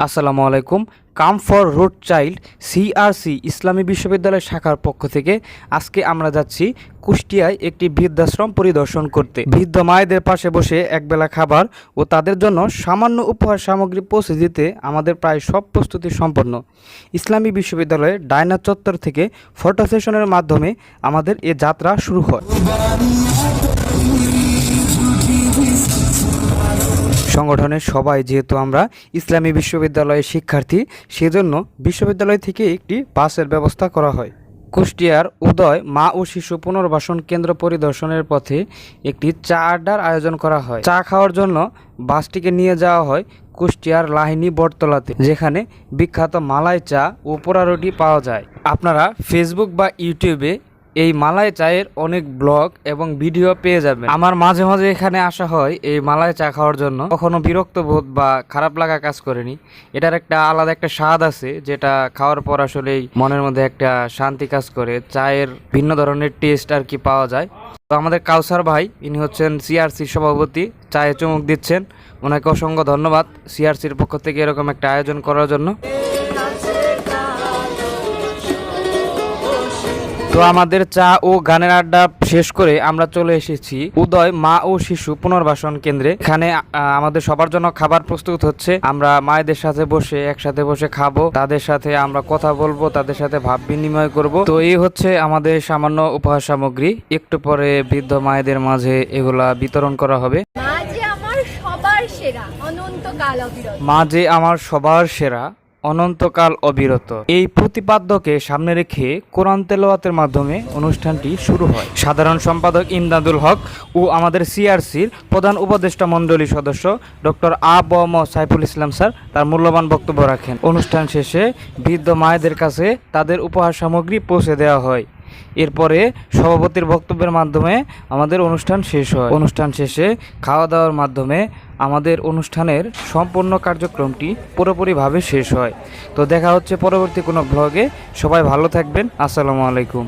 আসসালামু আলাইকুম। Come for road child CRC ইসলামী বিশ্ববিদ্যালয় শাখার পক্ষ থেকে আজকে আমরা যাচ্ছি কুষ্টিয়ায় একটি বৃদ্ধাশ্রম পরিদর্শন করতে। বৃদ্ধ মায়েদের পাশে বসে একবেলা খাবার ও তাদের জন্য সামান্য উপহার সামগ্রী পৌঁছে দিতে আমাদের প্রায় সব প্রস্তুতি সম্পন্ন। ইসলামী বিশ্ববিদ্যালয়ের ডায়না চত্বর থেকে ফটো সেশনের মাধ্যমে আমাদের এ যাত্রা শুরু হয়। সংগঠনের সবাই যেহেতু আমরা ইসলামী বিশ্ববিদ্যালয়ের শিক্ষার্থী, সেজন্য বিশ্ববিদ্যালয় থেকে একটি বাসের ব্যবস্থা করা হয়। কুষ্টিয়ার উদয় মা ও শিশু পুনর্বাসন কেন্দ্র পরিদর্শনের পথে একটি চা আড্ডার আয়োজন করা হয়। চা খাওয়ার জন্য বাসটিকে নিয়ে যাওয়া হয় কুষ্টিয়ার লাহিনী বটতলাতে, যেখানে বিখ্যাত মালাই চা ও পোড়া রুটি পাওয়া যায়। আপনারা ফেসবুক বা ইউটিউবে এই মালাই চায়ের অনেক ব্লগ এবং ভিডিও পেয়ে যাবেন। আমার মাঝে মাঝে এখানে আসা হয় এই মালাই চা খাওয়ার জন্য। কখনো বিরক্ত বোধ বা খারাপ লাগা কাজ করেনি। এটার একটা আলাদা একটা স্বাদ আছে, যেটা খাওয়ার পর আসলেই মনের মধ্যে একটা শান্তি কাজ করে। চায়ের ভিন্ন ধরনের টেস্ট আর কি পাওয়া যায়। তো আমাদের কাউসার ভাই, ইনি হচ্ছেন সিআরসির সভাপতি, চায়ে চুমুক দিচ্ছেন। ওনাকে অসংখ্য ধন্যবাদ সিআরসির পক্ষ থেকে এরকম একটা আয়োজন করার জন্য। তো আমাদের চা ও গানের আড্ডা শেষ করে আমরা চলে এসেছি উদয় মা ও শিশু পুনর্বাসন কেন্দ্রে। এখানে আমাদের সবার জন্য খাবার প্রস্তুত হচ্ছে। আমরা মায়েদের সাথে বসে একসাথে বসে খাবো, তাদের সাথে আমরা কথা বলবো, তাদের সাথে ভাব বিনিময় করব। তো এই হচ্ছে আমাদের সামান্য উপহার সামগ্রী। একটু পরে বৃদ্ধ মায়েদের মাঝে এগুলা বিতরণ করা হবে। মা যে আমার সবার সেরা, অনন্তকাল অবিরত। মা যে আমার সবার সেরা, অনন্তকাল অবিরত, এই প্রতিপাদ্যকে সামনে রেখে কোরআন তেলাওয়াতের মাধ্যমে অনুষ্ঠানটি শুরু হয়। সাধারণ সম্পাদক ইমদাদুল হক ও আমাদের সিআরসির প্রধান উপদেষ্টা মণ্ডলী সদস্য ডক্টর আ.ব.ম. সাইফুল ইসলাম স্যার তার মূল্যবান বক্তব্য রাখেন। অনুষ্ঠান শেষে বৃদ্ধ মায়েদের কাছে তাদের উপহার সামগ্রী পৌঁছে দেওয়া হয়। এরপরে সভাপতির বক্তব্যের মাধ্যমে আমাদের অনুষ্ঠান শেষ হয়। অনুষ্ঠান শেষে খাওয়া দাওয়ার মাধ্যমে আমাদের অনুষ্ঠানের সম্পূর্ণ কার্যক্রমটি পুরোপুরিভাবে শেষ হয়। তো দেখা হচ্ছে পরবর্তী কোনো ব্লগে। সবাই ভালো থাকবেন। আসসালামু আলাইকুম।